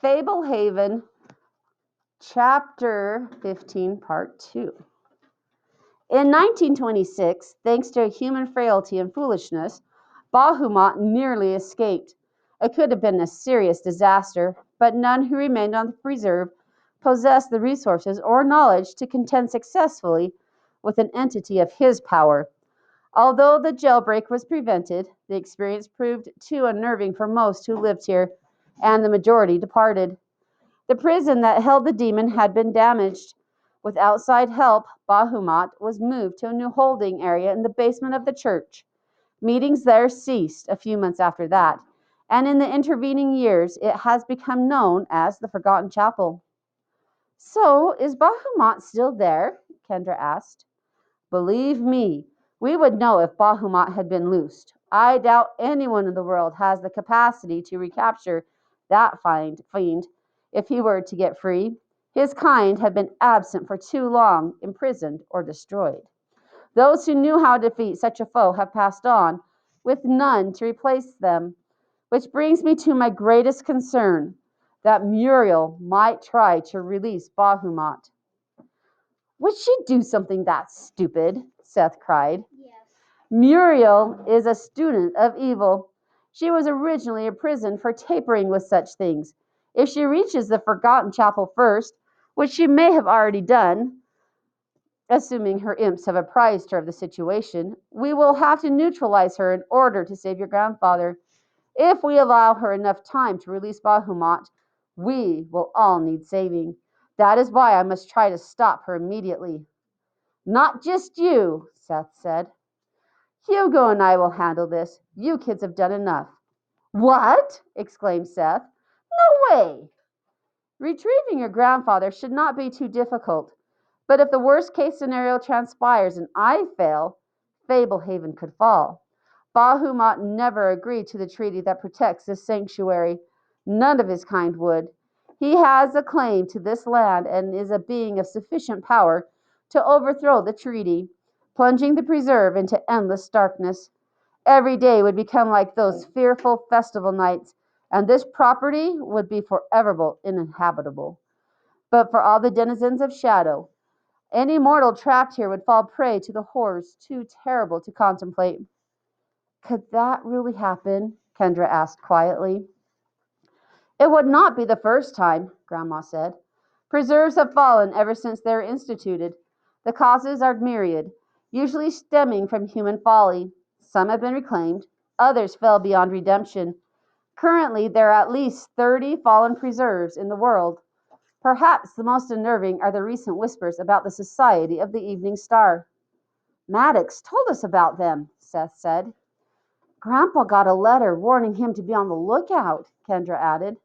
Fablehaven, Chapter 15, Part 2. In 1926, thanks to human frailty and foolishness, Bahamut nearly escaped. It could have been a serious disaster, but none who remained on the preserve possessed the resources or knowledge to contend successfully with an entity of his power. Although the jailbreak was prevented, the experience proved too unnerving for most who lived here, and the majority departed. The prison that held the demon had been damaged. With outside help, Bahamut was moved to a new holding area in the basement of the church. Meetings there ceased a few months after that, and in the intervening years it has become known as the Forgotten Chapel. "So, is Bahamut still there?" Kendra asked. "Believe me, we would know if Bahamut had been loosed. I doubt anyone in the world has the capacity to recapture that fiend if he were to get free. His kind have been absent for too long, imprisoned or destroyed. Those who knew how to defeat such a foe have passed on, with none to replace them. Which brings me to my greatest concern, that Muriel might try to release Bahamut." "Would she do something that stupid?" Seth cried. Yes. "Muriel is a student of evil. She was originally imprisoned for tampering with such things. If she reaches the Forgotten Chapel first, which she may have already done, assuming her imps have apprised her of the situation, we will have to neutralize her in order to save your grandfather. If we allow her enough time to release Bahamut, we will all need saving. That is why I must try to stop her immediately." "Not just you," Seth said. "Hugo and I will handle this. You kids have done enough." "What?" exclaimed Seth. "No way!" "Retrieving your grandfather should not be too difficult. But if the worst case scenario transpires and I fail, Fablehaven could fall. Bahamut never agreed to the treaty that protects this sanctuary. None of his kind would. He has a claim to this land and is a being of sufficient power to overthrow the treaty, plunging the preserve into endless darkness. Every day would become like those fearful festival nights, and this property would be forever uninhabitable. But for all the denizens of shadow, any mortal trapped here would fall prey to the horrors too terrible to contemplate." "Could that really happen?" Kendra asked quietly. "It would not be the first time," Grandma said. "Preserves have fallen ever since they were instituted. The causes are myriad, usually stemming from human folly. Some have been reclaimed, others fell beyond redemption. Currently there are at least 30 fallen preserves in the world. Perhaps the most unnerving are the recent whispers about the Society of the Evening Star." "Maddox told us about them," Seth said. "Grandpa got a letter warning him to be on the lookout," Kendra added.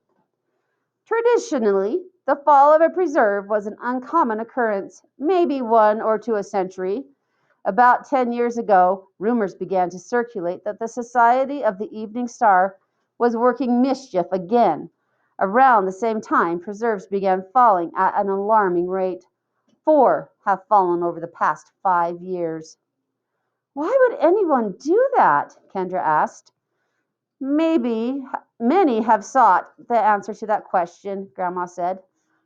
Traditionally, the fall of a preserve was an uncommon occurrence, maybe one or two a century. About 10 years ago, rumors began to circulate that the Society of the Evening Star was working mischief again. Around the same time, preserves began falling at an alarming rate. 4 have fallen over the past 5 years. "Why would anyone do that?" Kendra asked. "Maybe many have sought the answer to that question," Grandma said.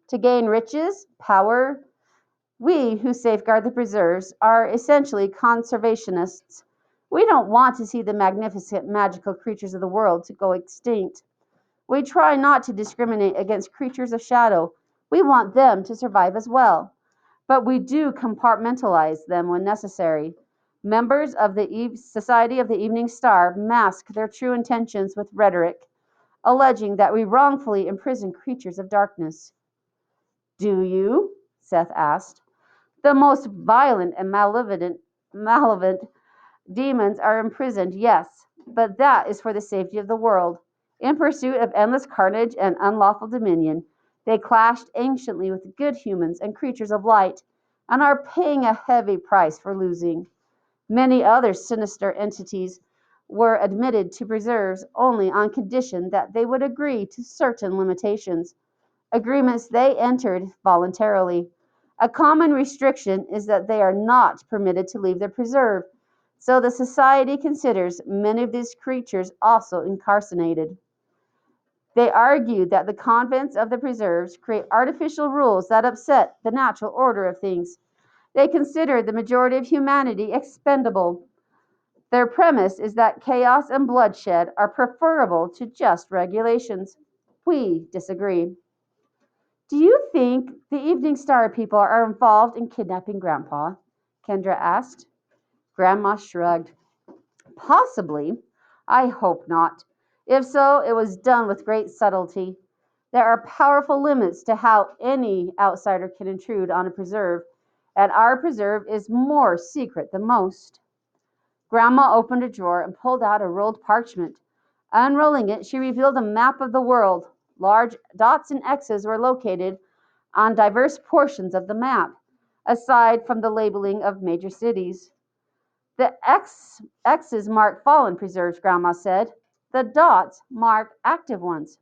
"To gain riches, power. We who safeguard the preserves are essentially conservationists. We don't want to see the magnificent magical creatures of the world to go extinct. We try not to discriminate against creatures of shadow. We want them to survive as well. But we do compartmentalize them when necessary. Members of the Society of the Evening Star mask their true intentions with rhetoric, alleging that we wrongfully imprison creatures of darkness." "Do you?" Seth asked. "The most violent and malevolent demons are imprisoned, yes, but that is for the safety of the world. In pursuit of endless carnage and unlawful dominion, they clashed anciently with good humans and creatures of light, and are paying a heavy price for losing. Many other sinister entities were admitted to preserves only on condition that they would agree to certain limitations, agreements they entered voluntarily. A common restriction is that they are not permitted to leave their preserve, so the society considers many of these creatures also incarcerated." They argue that the convents of the preserves create artificial rules that upset the natural order of things. They consider the majority of humanity expendable. Their premise is that chaos and bloodshed are preferable to just regulations. We disagree. Do you think the Evening Star people are involved in kidnapping Grandpa? Kendra asked. Grandma shrugged. Possibly. I hope not. If so, it was done with great subtlety. There are powerful limits to how any outsider can intrude on a preserve, and our preserve is more secret than most. Grandma opened a drawer and pulled out a rolled parchment. Unrolling it, she revealed a map of the world. Large dots and X's were located on diverse portions of the map, aside from the labeling of major cities. The X's mark fallen preserves, Grandma said. The dots mark active ones.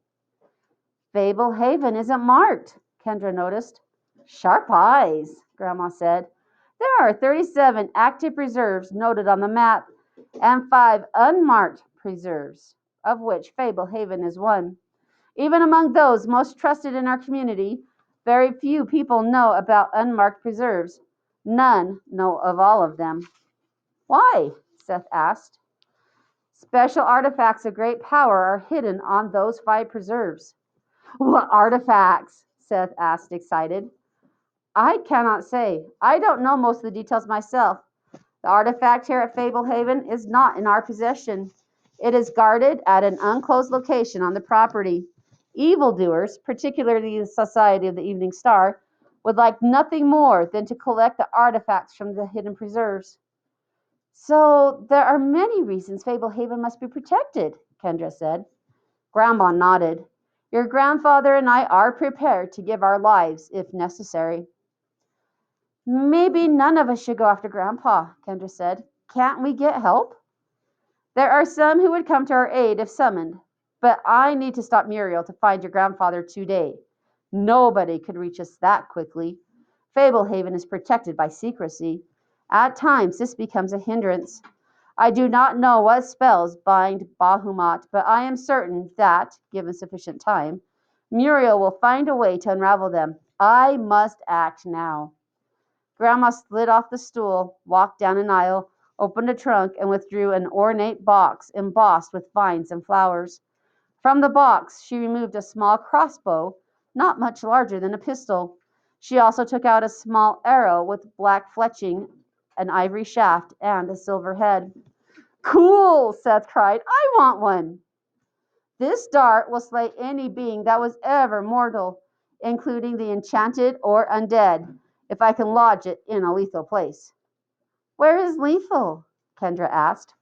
Fablehaven isn't marked, Kendra noticed. Sharp eyes, Grandma said. There are 37 active preserves noted on the map and 5 unmarked preserves, of which Fablehaven is one. Even among those most trusted in our community, very few people know about unmarked preserves. None know of all of them. Why? Seth asked. Special artifacts of great power are hidden on those 5 preserves. What artifacts? Seth asked, excited. I cannot say. I don't know most of the details myself. The artifact here at Fablehaven is not in our possession. It is guarded at an unclosed location on the property. Evildoers, particularly the Society of the Evening Star, would like nothing more than to collect the artifacts from the hidden preserves. So there are many reasons Fablehaven must be protected, Kendra said. Grandma nodded. Your grandfather and I are prepared to give our lives if necessary. Maybe none of us should go after Grandpa, Kendra said. Can't we get help? There are some who would come to our aid if summoned, but I need to stop Muriel to find your grandfather today. Nobody could reach us that quickly. Fablehaven is protected by secrecy. At times, this becomes a hindrance. I do not know what spells bind Bahamut, but I am certain that, given sufficient time, Muriel will find a way to unravel them. I must act now. Grandma slid off the stool, walked down an aisle, opened a trunk, and withdrew an ornate box embossed with vines and flowers. From the box she removed a small crossbow, not much larger than a pistol. She also took out a small arrow with black fletching, an ivory shaft, and a silver head. Cool, Seth cried. I want one. This dart will slay any being that was ever mortal, including the enchanted or undead, if I can lodge it in a lethal place. Where is lethal? Kendra asked.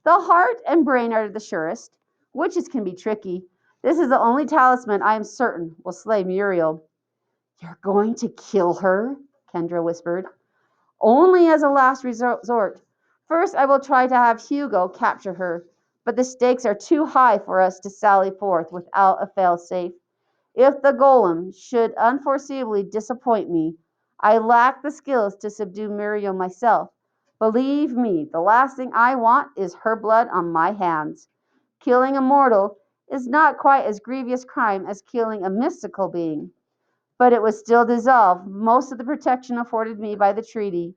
The heart and brain are the surest. Witches can be tricky. This is the only talisman I am certain will slay Muriel. You're going to kill her? Kendra whispered. Only as a last resort. First, I will try to have Hugo capture her, but the stakes are too high for us to sally forth without a fail-safe. If the golem should unforeseeably disappoint me, I lack the skills to subdue Muriel myself. Believe me, the last thing I want is her blood on my hands. Killing a mortal is not quite as grievous crime as killing a mystical being, but it would still dissolve most of the protection afforded me by the treaty.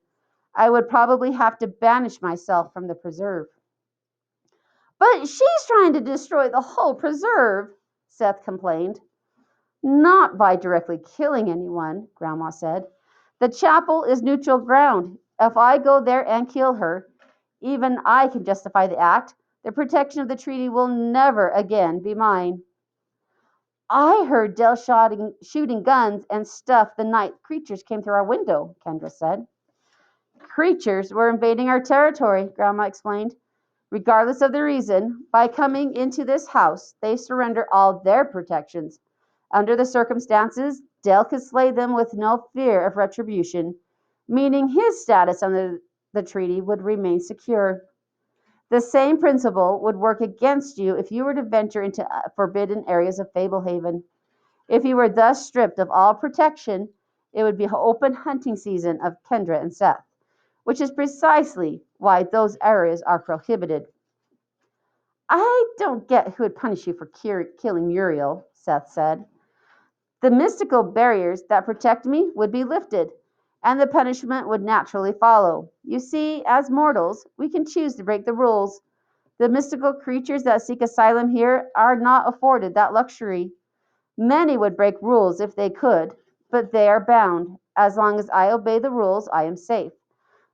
I would probably have to banish myself from the preserve. But she's trying to destroy the whole preserve, Seth complained. Not by directly killing anyone, Grandma said. The chapel is neutral ground. If I go there and kill her, even I can justify the act. The protection of the treaty will never again be mine. I heard Dell shooting guns and stuff the night creatures came through our window, Kendra said. Creatures were invading our territory, Grandma explained. Regardless of the reason, by coming into this house, they surrender all their protections. Under the circumstances, Dale could slay them with no fear of retribution, meaning his status under the treaty would remain secure. The same principle would work against you if you were to venture into forbidden areas of Fablehaven. If you were thus stripped of all protection, it would be an open hunting season of Kendra and Seth, which is precisely why those areas are prohibited. I don't get who would punish you for killing Muriel, Seth said. The mystical barriers that protect me would be lifted, and the punishment would naturally follow. You see, as mortals, we can choose to break the rules. The mystical creatures that seek asylum here are not afforded that luxury. Many would break rules if they could, but they are bound. As long as I obey the rules, I am safe.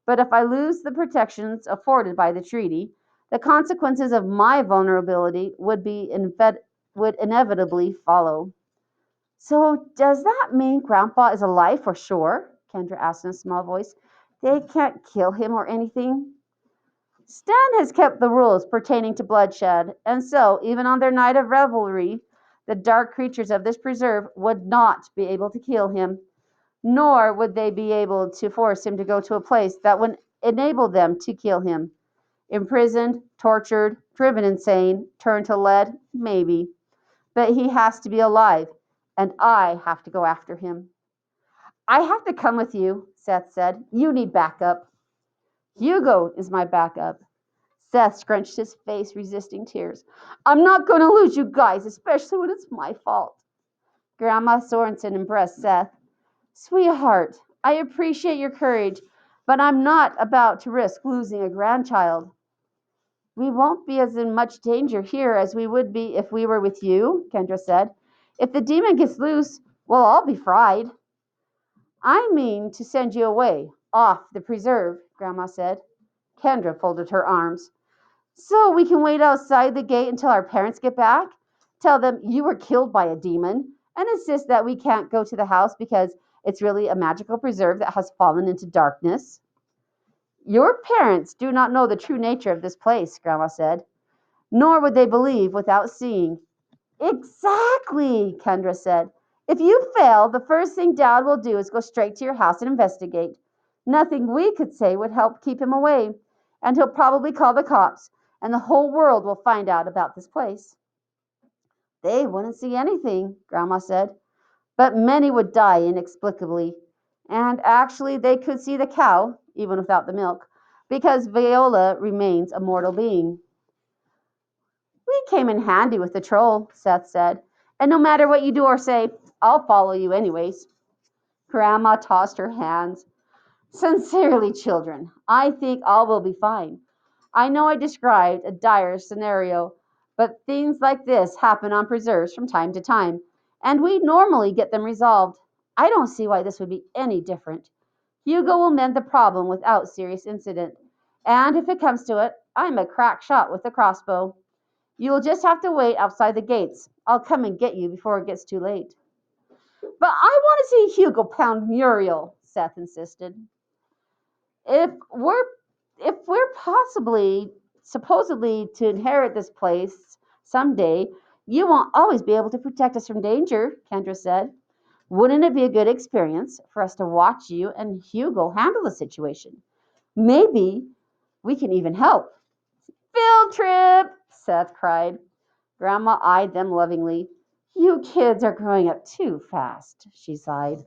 But if I lose the protections afforded by the treaty, the consequences of my vulnerability would inevitably follow. So, does that mean Grandpa is alive for sure? Kendra asked in a small voice. They can't kill him or anything? Stan has kept the rules pertaining to bloodshed, and so, even on their night of revelry, the dark creatures of this preserve would not be able to kill him, nor would they be able to force him to go to a place that would enable them to kill him. Imprisoned, tortured, driven insane, turned to lead, maybe. But he has to be alive, and I have to go after him. I have to come with you, Seth said. You need backup. Hugo is my backup. Seth scrunched his face, resisting tears. I'm not going to lose you guys, especially when it's my fault. Grandma Sorensen embraced Seth. Sweetheart, I appreciate your courage, but I'm not about to risk losing a grandchild. We won't be as in much danger here as we would be if we were with you, Kendra said. If the demon gets loose, we'll all be fried. I mean to send you away, off the preserve, Grandma said. Kendra folded her arms. So we can wait outside the gate until our parents get back? Tell them you were killed by a demon and insist that we can't go to the house because it's really a magical preserve that has fallen into darkness. Your parents do not know the true nature of this place, Grandma said, nor would they believe without seeing. Exactly, Kendra said. If you fail, the first thing Dad will do is go straight to your house and investigate. Nothing we could say would help keep him away, and he'll probably call the cops, and the whole world will find out about this place. They wouldn't see anything, Grandma said, but many would die inexplicably. And actually, they could see the cow, even without the milk, because Viola remains a mortal being. We came in handy with the troll, Seth said, and no matter what you do or say, I'll follow you anyways. Grandma tossed her hands. Sincerely, children, I think all will be fine. I know I described a dire scenario, but things like this happen on preserves from time to time, and we normally get them resolved. I don't see why this would be any different. Hugo will mend the problem without serious incident, and if it comes to it, I'm a crack shot with a crossbow. You'll just have to wait outside the gates. I'll come and get you before it gets too late. But I want to see Hugo pound Muriel, Seth insisted. If we're if we're possibly supposedly to inherit this place someday, you won't always be able to protect us from danger, Kendra said. Wouldn't it be a good experience for us to watch you and Hugo handle the situation? Maybe we can even help. Field trip, Seth cried. Grandma eyed them lovingly. You kids are growing up too fast, she sighed.